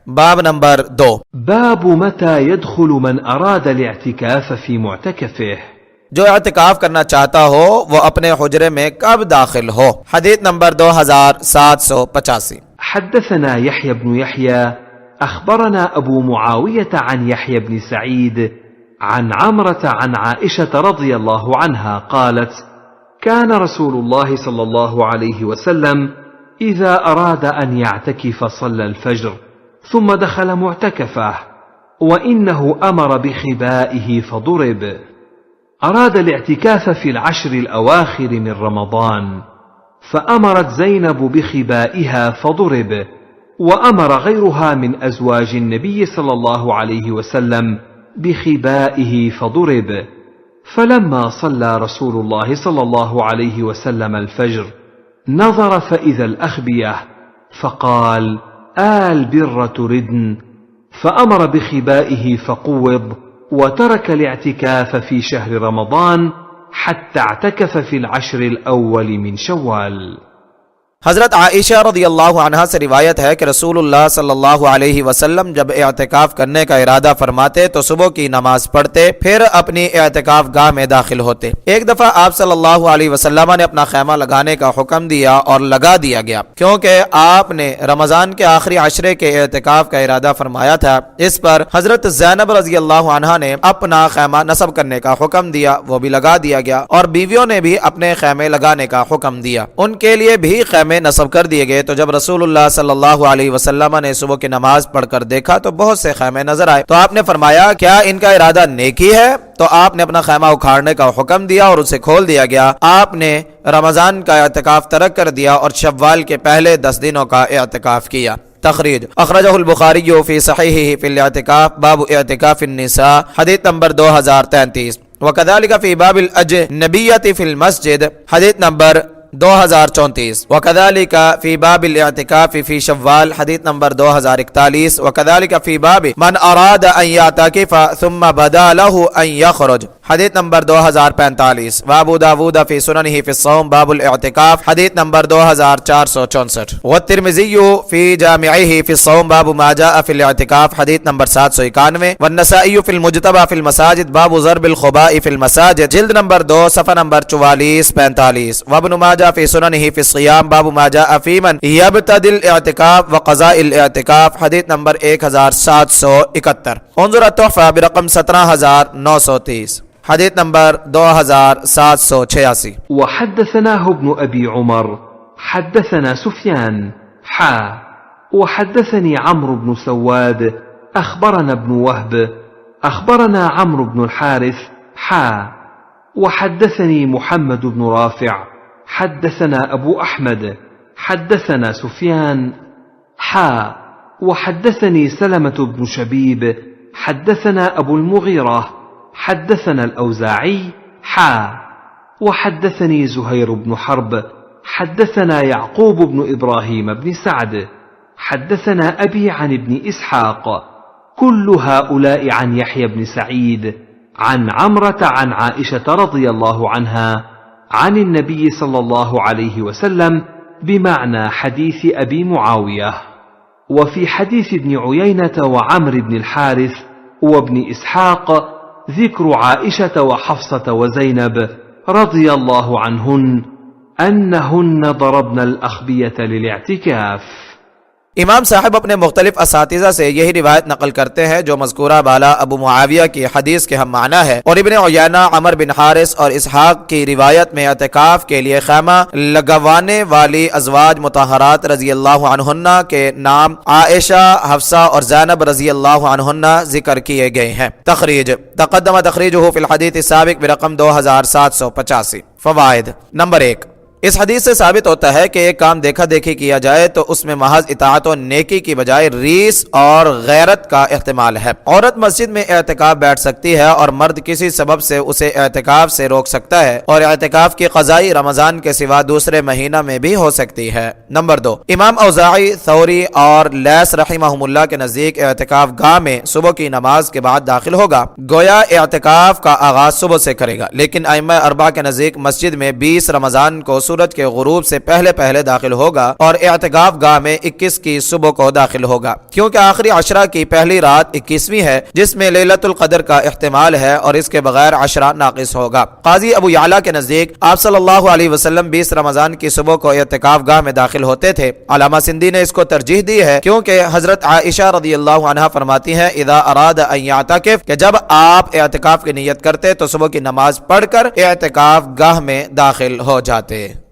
باب نمبر 2، باب متى يدخل من أراد الاعتكاف في معتكفه. جو اعتکاف کرنا چاہتا ہو وہ اپنے حجرے میں کب داخل ہو. حدیث نمبر 2785. حدثنا يحيى بن يحيى أخبرنا أبو معاوية عن يحيى بن سعيد عن عمرة عن عائشة رضي الله عنها قالت: كان رسول الله صلى الله عليه وسلم إذا أراد أن يعتكف صلى الفجر ثم دخل معتكفه وإنه أمر بخبائه فضرب. أراد الاعتكاف في العشر الأواخر من رمضان فأمرت زينب بخبائها فضرب، وأمر غيرها من أزواج النبي صلى الله عليه وسلم بخبائه فضرب. فلما صلى رسول الله صلى الله عليه وسلم الفجر نظر فإذا الأخبية فقال: البر تردن، فأمر بخبائه فقوض، وترك الاعتكاف في شهر رمضان حتى اعتكف في العشر الأول من شوال. حضرت عائشہ رضی اللہ عنہا سے روایت ہے کہ رسول اللہ صلی اللہ علیہ وسلم جب اعتکاف کرنے کا ارادہ فرماتے تو صبح کی نماز پڑھتے، پھر اپنی اعتکاف گاہ میں داخل ہوتے. ایک دفعہ آپ صلی اللہ علیہ وسلم نے اپنا خیمہ لگانے کا حکم دیا اور لگا دیا گیا، کیونکہ آپ نے رمضان کے آخری عشرے کے اعتکاف کا ارادہ فرمایا تھا. اس پر حضرت زینب رضی اللہ عنہا نے اپنا خیمہ نصب کرنے کا حکم دیا، وہ بھی لگا دیا گیا، اور بیویوں نے بھی اپنے خیمے لگانے کا حکم دیا، ان کے لیے بھی خیمے نصب کر دیے گئے. تو جب رسول اللہ صلی اللہ علیہ وسلم نے صبح کی نماز پڑھ کر دیکھا تو بہت سے خیمے نظر آئے. تو آپ نے فرمایا: کیا ان کا ارادہ نیکی ہے؟ تو آپ نے اپنا خیمہ اکھاڑنے کا حکم دیا اور اسے کھول دیا گیا. آپ نے رمضان کا اعتکاف ترک کر دیا اور شوال کے پہلے 10 دنوں کا اعتکاف کیا. تخریج: اخرجہ البخاری فی صحیحہ فی الاعتکاف باب اعتکاف النساء حدیث نمبر 2033. وکذالک فی باب الاجنبیۃ فی المسجد حدیث نمبر 2034. وكذلك في باب الاعتكاف في شوال حديث نمبر 2041. وكذلك في باب من أراد أن يعتكف ثم بدا له أن يخرج حدیث نمبر 2045. وابو داود فی سننہ فی الصوم باب الاعتکاف حدیث نمبر 2464. والترمذی فی جامعہ فی الصوم باب ما جاء فی الاعتکاف حدیث نمبر 791. والنسائی فی المجتبى فی المساجد باب ضرب الخباء فی المساجد جلد نمبر 2 صفحہ نمبر 4445. وابن ماجہ فی سننہ فی الصیام باب ما جاء فی من یبتدی الاعتکاف وقضاء الاعتکاف حدیث نمبر 1771. انظر التحفہ برقم 17930 حدیث نمبر 2786. وحدثناه ابن أبي عمر حدثنا سفيان وحدثني عمرو بن سواد أخبرنا ابن وهب أخبرنا عمرو بن الحارث وحدثني محمد بن رافع حدثنا أبو أحمد حدثنا سفيان وحدثني سلمة بن شبيب حدثنا أبو المغيرة حدثنا الأوزاعي وحدثني زهير بن حرب حدثنا يعقوب بن إبراهيم بن سعد حدثنا أبي عن ابن إسحاق كل هؤلاء عن يحيى بن سعيد عن عمرة عن عائشة رضي الله عنها عن النبي صلى الله عليه وسلم بمعنى حديث أبي معاوية. وفي حديث ابن عيينة وعمر بن الحارث وابن إسحاق ذكر عائشة وحفصة وزينب رضي الله عنهن أنهن ضربن الأخبية للاعتكاف. امام صاحب اپنے مختلف اساتذہ سے یہی روایت نقل کرتے ہیں جو مذکورہ بالا ابو معاویہ کی حدیث کے ہم معنی ہے، اور ابن عیینہ، عمر بن حارث اور اسحاق کی روایت میں اعتکاف کے لیے خیمہ لگوانے والی ازواج مطہرات رضی اللہ عنہن کے نام عائشہ، حفصہ اور زینب رضی اللہ عنہن ذکر کیے گئے ہیں. تخریج: تقدم تخریجہ فی الحدیث السابق برقم 2785. فوائد: نمبر 1، اس حدیث سے ثابت ہوتا ہے کہ ایک کام دیکھا دیکھی کیا جائے تو اس میں محض اطاعت و نیکی کی بجائے ریس اور غیرت کا احتمال ہے. عورت مسجد میں اعتکاف بیٹھ سکتی ہے اور مرد کسی سبب سے اسے اعتکاف سے روک سکتا ہے، اور اعتکاف کی قضائی رمضان کے سوا دوسرے مہینہ میں بھی ہو سکتی ہے. نمبر 2، امام اوزاعی، ثوری اور لیث رحمہم اللہ کے نزدیک اعتکاف گاہ میں صبح کی نماز کے بعد داخل ہوگا، گویا اعتکاف کا آغاز صبح سے کرے گا، لیکن ائمہ اربعہ کے نزدیک مسجد میں 20 رمضان کو سورج کے غروب سے پہلے پہلے داخل ہوگا اور اعتکاف گاہ میں 21 کی صبح کو داخل ہوگا، کیونکہ آخری عشرہ کی پہلی رات 21ویں ہے جس میں لیلۃ القدر کا احتمال ہے اور اس کے بغیر عشرہ ناقص ہوگا۔ قاضی ابو یعلا کے نزدیک آپ صلی اللہ علیہ وسلم 20 رمضان کی صبح کو اعتکاف گاہ میں داخل ہوتے تھے۔ علامہ سندھی نے اس کو ترجیح دی ہے کیونکہ حضرت عائشہ رضی اللہ عنہا فرماتی ہیں اذا اراد ان یعتکف، کہ جب آپ اعتکاف کی نیت کرتے تو صبح کی نماز پڑھ کر اعتکاف گاہ میں داخل ہو جاتے۔